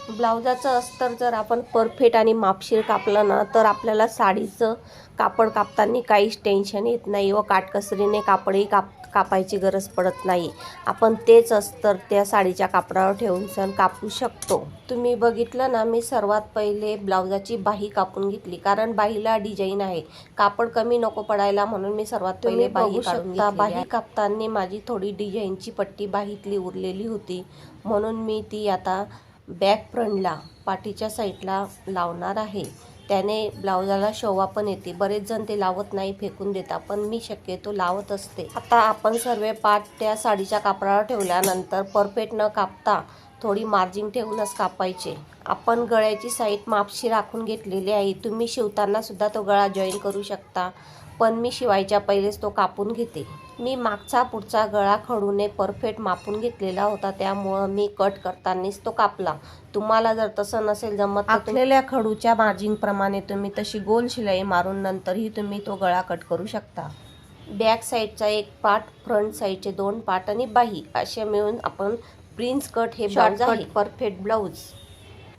ब्लाउजाचं अस्तर जर आपण परफेक्ट आणि मापशीर कापलं ना, तर आपल्याला साडीचं कापड कापताना काहीच टेन्शन येत नाही व काटकसरीने कापडही कापायची गरज पडत नाही. आपण तेच अस्तर त्या साडीच्या कापडावर ठेवून सण कापू शकतो. तुम्ही बघितलं ना, मी सर्वात पहिले ब्लाउजाची बाही कापून घेतली, कारण बाहीला डिझाईन आहे. कापड कमी नको पडायला म्हणून मी सर्वात पहिले बाही काढून घेतली. बाही कापताना माझी थोडी डिझाईनची पट्टी बाहीतली उरलेली होती, म्हणून मी ती आता बॅक फ्रंटला पाठीच्या साईडला लावणार आहे. त्याने ब्लाउजाला शोभा पण येते. बरेच जण ते लावत नाही, फेकून देतात, पण मी शक्यतो लावत असते. आता आपण सर्व पार्ट त्या साडीच्या कापडावर ठेवल्यानंतर परफेक्ट न कापता थोडी मार्जिन ठेवूनच कापायचे. आपण गळ्याची साईड मापशी राखून घेतलेली आहे. तुम्ही शिवताना सुद्धा तो गळा जॉईन करू शकता, पण मी शिवायच्या पहिलेच तो कापून घेते. मी मागचा पुढचा गळा खडूने परफेक्ट मापून घेतलेला होता, त्यामुळं मी कट करतानाच तो कापला. तुम्हाला जर तसं नसेल जमत, आखलेल्या खडूच्या मार्जिनप्रमाणे तुम्ही तशी गोल शिलाई मारून नंतरही तुम्ही तो गळा कट करू शकता. बॅक साईडचा एक पार्ट, फ्रंट साईडचे 2 पार्ट आणि बाही असे मिळून आपण प्रिन्स कट हे ब्लाउज आहे. Perfect blouse